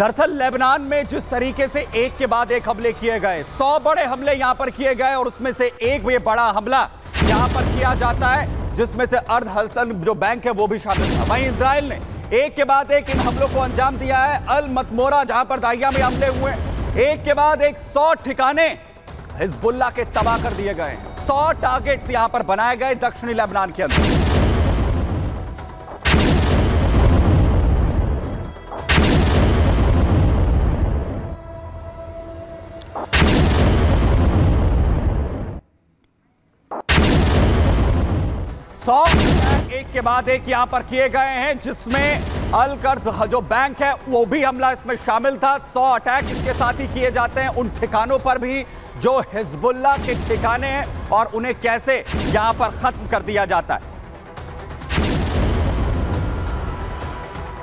दरअसल लेबनान में जिस तरीके से एक के बाद एक हमले किए गए, 100 बड़े हमले यहां पर किए गए और उसमें से एक ये बड़ा हमला यहां पर किया जाता है जिसमें से अर्द हसन जो बैंक है वो भी शामिल था। वहीं इजराइल ने एक के बाद एक इन हमलों को अंजाम दिया है। अल मतमोरा जहां पर दाहिया में हमले हुए, एक के बाद एक 100 ठिकाने हिजबुल्लाह के तबाह कर दिए गए हैं। 100 टारगेट्स यहां पर बनाए गए दक्षिणी लेबनान के अंदर। एक के बाद एक यहां पर किए गए हैं जिसमें अल कर्द जो बैंक है वो भी हमला इसमें शामिल था। 100 अटैक इसके साथ ही किए जाते हैं उन ठिकानों पर भी जो हिजबुल्लाह के ठिकाने हैं और उन्हें कैसे यहां पर खत्म कर दिया जाता है।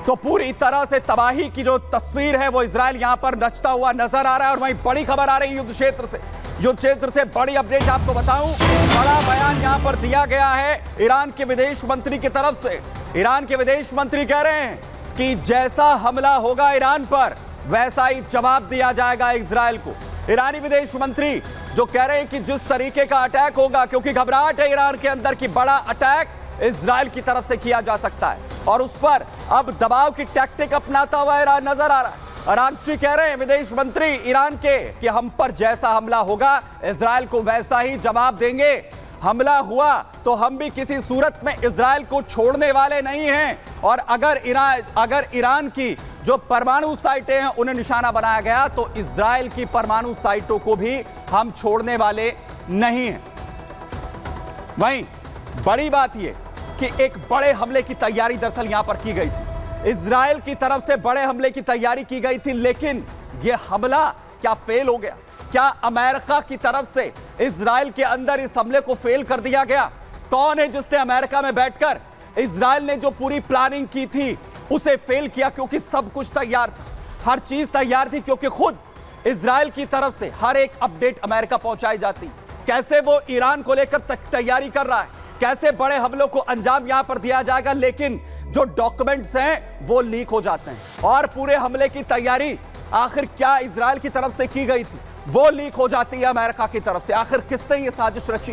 तो पूरी तरह से तबाही की जो तस्वीर है वो इजराइल यहां पर नचता हुआ नजर आ रहा है। और वहीं बड़ी खबर आ रही है युद्ध क्षेत्र से बड़ी अपडेट आपको बताऊं, बड़ा बयान यहां पर दिया गया है ईरान के विदेश मंत्री की तरफ से। ईरान के विदेश मंत्री कह रहे हैं कि जैसा हमला होगा ईरान पर वैसा ही जवाब दिया जाएगा इजराइल को। ईरानी विदेश मंत्री जो कह रहे हैं कि जिस तरीके का अटैक होगा, क्योंकि घबराहट है ईरान के अंदर कि बड़ा अटैक इजराइल की तरफ से किया जा सकता है और उस पर अब दबाव की टैक्टिक अपनाता हुआ ईरान नजर आ रहा है। अरागची कह रहे हैं विदेश मंत्री ईरान के कि हम पर जैसा हमला होगा इजराइल को वैसा ही जवाब देंगे। हमला हुआ तो हम भी किसी सूरत में इजराइल को छोड़ने वाले नहीं हैं और अगर ईरान की जो परमाणु साइटें हैं उन्हें निशाना बनाया गया तो इजराइल की परमाणु साइटों को भी हम छोड़ने वाले नहीं हैं। वहीं बड़ी बात यह कि एक बड़े हमले की तैयारी दरअसल यहां पर की गई थी। इजराइल की तरफ से बड़े हमले की तैयारी की गई थी, लेकिन यह हमला क्या फेल हो गया? क्या अमेरिका की तरफ से इजराइल के अंदर इस हमले को फेल कर दिया गया? कौन है जिसने अमेरिका में बैठकर इजराइल ने जो पूरी प्लानिंग की थी उसे फेल किया? क्योंकि सब कुछ तैयार था, हर चीज तैयार थी, क्योंकि खुद इजराइल की तरफ से हर एक अपडेट अमेरिका पहुंचाई जाती। कैसे वो ईरान को लेकर तैयारी कर रहा है, कैसे बड़े हमलों को अंजाम यहां पर दिया जाएगा, लेकिन जो डॉक्यूमेंट्स हैं वो लीक हो जाते हैं और पूरे हमले की तैयारी आखिर क्या इजराइल की तरफ से की गई थी वो लीक हो जाती है अमेरिका की तरफ से। आखिर किसने ये साजिश रची,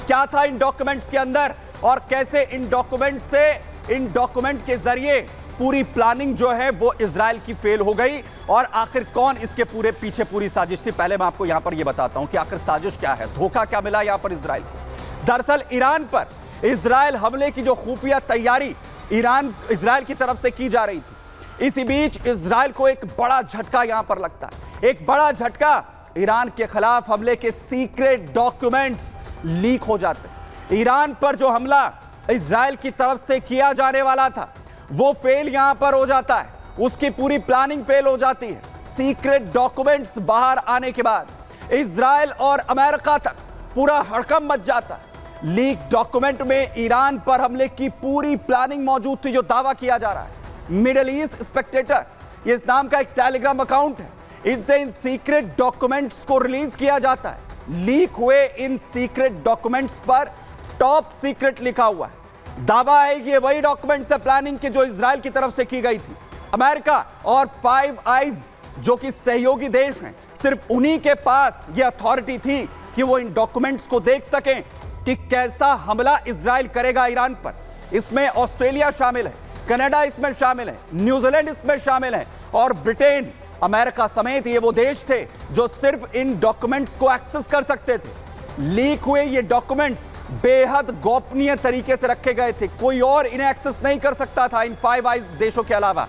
क्या था इन डॉक्यूमेंट्स के अंदर और कैसे इन डॉक्यूमेंट के जरिए पूरी प्लानिंग जो है वो इजराइल की फेल हो गई और आखिर कौन इसके पूरे पीछे पूरी साजिश थी। पहले मैं आपको यहां पर यह बताता हूं कि आखिर साजिश क्या है, धोखा क्या मिला यहां पर इजराइल को। दरअसल ईरान पर इजराइल हमले की जो खुफिया तैयारी इजराइल की तरफ से की जा रही थी, इसी बीच इजराइल को एक बड़ा झटका यहां पर लगता है। एक बड़ा झटका, ईरान के खिलाफ हमले के सीक्रेट डॉक्यूमेंट्स लीक हो जाते हैं। ईरान पर जो हमला इजराइल की तरफ से किया जाने वाला था वो फेल यहां पर हो जाता है, उसकी पूरी प्लानिंग फेल हो जाती है। सीक्रेट डॉक्यूमेंट्स बाहर आने के बाद इजराइल और अमेरिका तक पूरा हड़कंप मच जाता है। लीक डॉक्यूमेंट में ईरान पर हमले की पूरी प्लानिंग मौजूद थी, जो दावा किया जा रहा है। मिडिल ईस्ट स्पेक्टेटर इस नाम का एक टेलीग्राम अकाउंट है, इनसे इन सीक्रेट डॉक्यूमेंट्स को रिलीज किया जाता है। लीक हुए इन सीक्रेट डॉक्यूमेंट्स पर टॉप सीक्रेट लिखा हुआ है। दावा है कि ये वही डॉक्यूमेंट्स है प्लानिंग के जो इजराइल की तरफ से की गई थी। अमेरिका और फाइव आइज जो कि सहयोगी देश हैं, सिर्फ उन्हीं के पास ये अथॉरिटी थी कि वो इन डॉक्यूमेंट्स को देख सकें कि कैसा हमला इजराइल करेगा ईरान पर। इसमें ऑस्ट्रेलिया शामिल है, कनाडा इसमें शामिल है, न्यूजीलैंड इसमें शामिल है और ब्रिटेन, अमेरिका समेत ये वो देश थे जो सिर्फ इन डॉक्यूमेंट्स को एक्सेस कर सकते थे। लीक हुए ये डॉक्यूमेंट्स बेहद गोपनीय तरीके से रखे गए थे, कोई और इन्हें एक्सेस नहीं कर सकता था इन फाइव आइज देशों के अलावा।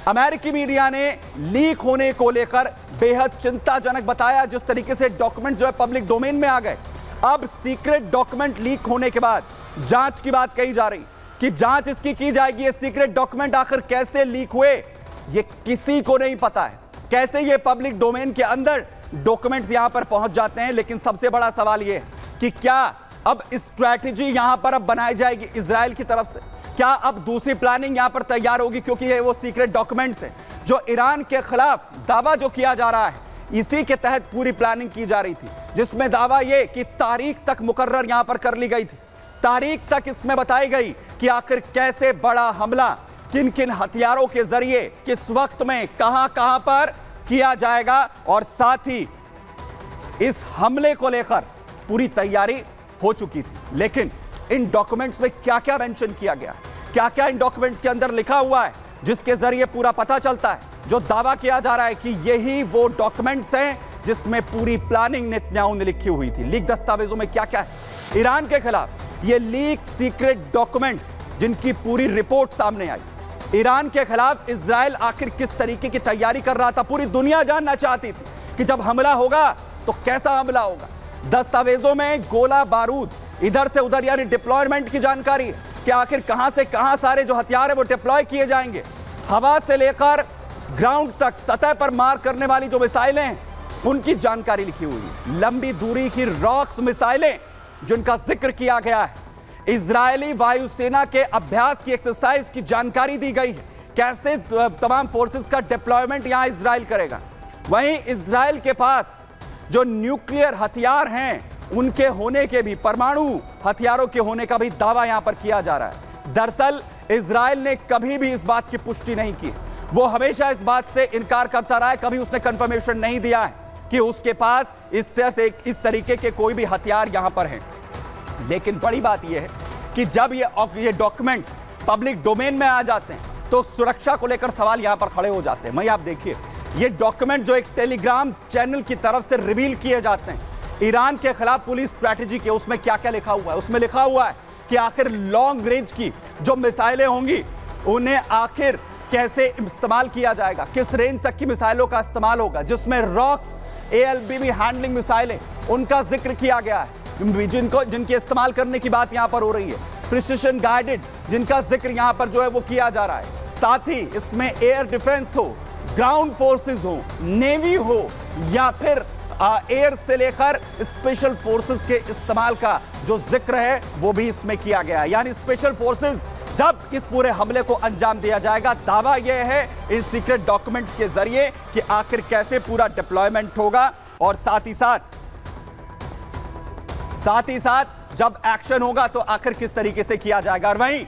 अमेरिकी मीडिया ने लीक होने को लेकर बेहद चिंताजनक बताया, जिस तरीके से डॉक्यूमेंट जो है पब्लिक डोमेन में आ गए। अब सीक्रेट डॉक्यूमेंट लीक होने के बाद जांच की बात कही जा रही कि जांच इसकी की जाएगी, ये सीक्रेट डॉक्यूमेंट आखिर कैसे लीक हुए ये किसी को नहीं पता है, कैसे ये पब्लिक डोमेन के अंदर डॉक्यूमेंट्स यहां पर पहुंच जाते हैं। लेकिन सबसे बड़ा सवाल ये है कि क्या अब स्ट्रैटेजी यहां पर अब बनाई जाएगी इजराइल की तरफ से, क्या अब दूसरी प्लानिंग यहां पर तैयार होगी, क्योंकि ये वो सीक्रेट डॉक्यूमेंट्स है जो ईरान के खिलाफ दावा जो किया जा रहा है इसी के तहत पूरी प्लानिंग की जा रही थी, जिसमें दावा यह कि तारीख तक मुकर्रर यहां पर कर ली गई थी। तारीख तक इसमें बताई गई कि आखिर कैसे बड़ा हमला किन किन हथियारों के जरिए किस वक्त में कहां पर किया जाएगा, और साथ ही इस हमले को लेकर पूरी तैयारी हो चुकी थी। लेकिन इन डॉक्यूमेंट्स में क्या क्या मेंशन किया गया, क्या क्या इन डॉक्यूमेंट्स के अंदर लिखा हुआ है, जिसके जरिए पूरा पता चलता है, जो दावा किया जा रहा है कि यही वो डॉक्यूमेंट्स हैं जिसमें पूरी प्लानिंग नेतन्याहू ने लिखी हुई थी। लीक दस्तावेजों में क्या क्या है ईरान के खिलाफ, ये लीक सीक्रेट डॉक्यूमेंट्स जिनकी पूरी रिपोर्ट सामने आई। ईरान के खिलाफ इजराइल आखिर किस तरीके की तैयारी कर रहा था, पूरी दुनिया जानना चाहती थी कि जब हमला होगा तो कैसा हमला होगा। दस्तावेजों में गोला बारूद इधर से उधर यानी डिप्लॉयमेंट की जानकारी है कि आखिर कहां से कहां सारे जो हथियार है वो डिप्लॉय किए जाएंगे। हवा से लेकर ग्राउंड तक सतह पर मार करने वाली जो मिसाइलें हैं उनकी जानकारी लिखी हुई है। लंबी दूरी की रॉक्स मिसाइलें जिनका जिक्र किया गया है। इजरायली वायुसेना के अभ्यास की एक्सरसाइज की जानकारी दी गई है, कैसे तमाम फोर्सेस का डिप्लॉयमेंट यहां इजराइल करेगा। वहीं इजराइल के पास जो न्यूक्लियर हथियार हैं उनके होने के भी, परमाणु हथियारों के होने का भी दावा यहां पर किया जा रहा है। दरअसल इजराइल ने कभी भी इस बात की पुष्टि नहीं की, वो हमेशा इस बात से इनकार करता रहा है, कभी उसने कंफर्मेशन नहीं दिया है कि उसके पास इस तरीके के कोई भी हथियार यहां पर हैं। लेकिन बड़ी बात यह है कि जब ये डॉक्यूमेंट्स पब्लिक डोमेन में आ जाते हैं तो सुरक्षा को लेकर सवाल यहां पर खड़े हो जाते हैं। वहीं आप देखिए ये डॉक्यूमेंट जो एक टेलीग्राम चैनल की तरफ से रिवील किए जाते हैं ईरान के खिलाफ पुलिस स्ट्रैटेजी के, उसमें क्या क्या लिखा हुआ है। उसमें लिखा हुआ है कि आखिर लॉन्ग रेंज की जो मिसाइलें होंगी उन्हें आखिर कैसे इस्तेमाल किया जाएगा, किस रेंज तक की मिसाइलों का इस्तेमाल होगा, जिसमें रॉक्स ALBB हैंडलिंग मिसाइलें उनका जिक्र किया गया है, जिनके इस्तेमाल करने की बात यहां पर हो रही है। प्रिसिशन गाइडेड जिनका जिक्र यहां पर जो है वो किया जा रहा है। साथ ही इसमें एयर डिफेंस हो, ग्राउंड फोर्सेस हो, नेवी हो या फिर एयर से लेकर स्पेशल फोर्सेस के इस्तेमाल का जो जिक्र है वो भी इसमें किया गया है। यानी स्पेशल फोर्सेस जब इस पूरे हमले को अंजाम दिया जाएगा, दावा यह है इन सीक्रेट डॉक्यूमेंट्स के जरिए कि आखिर कैसे पूरा डिप्लॉयमेंट होगा, और साथ ही साथ जब एक्शन होगा तो आखिर किस तरीके से किया जाएगा। और वहीं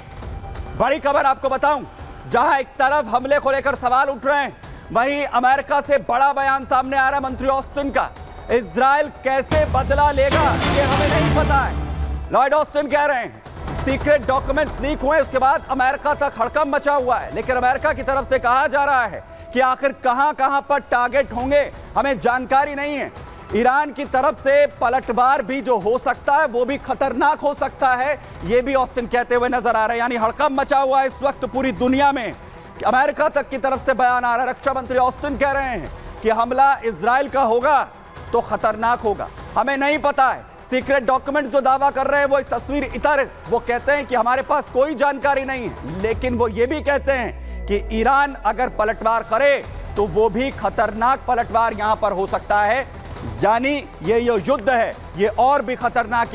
बड़ी खबर आपको बताऊं, जहां एक तरफ हमले को लेकर सवाल उठ रहे हैं, वहीं अमेरिका से बड़ा बयान सामने आ रहा है मंत्री ऑस्टिन का। इजराइल कैसे बदला लेगा ये हमें नहीं पता है। लॉयड ऑस्टिन कह रहे हैं सीक्रेट डॉक्यूमेंट्स लीक हुए, उसके बाद अमेरिका तक हड़कंप मचा हुआ है, लेकिन अमेरिका की तरफ से कहा जा रहा है कि आखिर कहां पर टारगेट होंगे हमें जानकारी नहीं है। ईरान की तरफ से पलटवार भी जो हो सकता है वो भी खतरनाक हो सकता है, ये भी ऑस्टिन कहते हुए नजर आ रहे हैं। यानी हड़कंप मचा हुआ है इस वक्त पूरी दुनिया में। अमेरिका तक की तरफ से बयान आ रहा है, रक्षा मंत्री ऑस्टिन कह रहे हैं कि हमला इजराइल का होगा तो खतरनाक होगा। हमें नहीं पता है, सीक्रेट डॉक्यूमेंट जो दावा कर रहे हैं वो तस्वीर इतर, वो कहते हैं कि हमारे पास कोई जानकारी नहीं है, लेकिन वो ये भी कहते हैं कि ईरान अगर पलटवार करे तो वो भी खतरनाक पलटवार यहां पर हो सकता है। यानी ये युद्ध है, ये और भी खतरनाक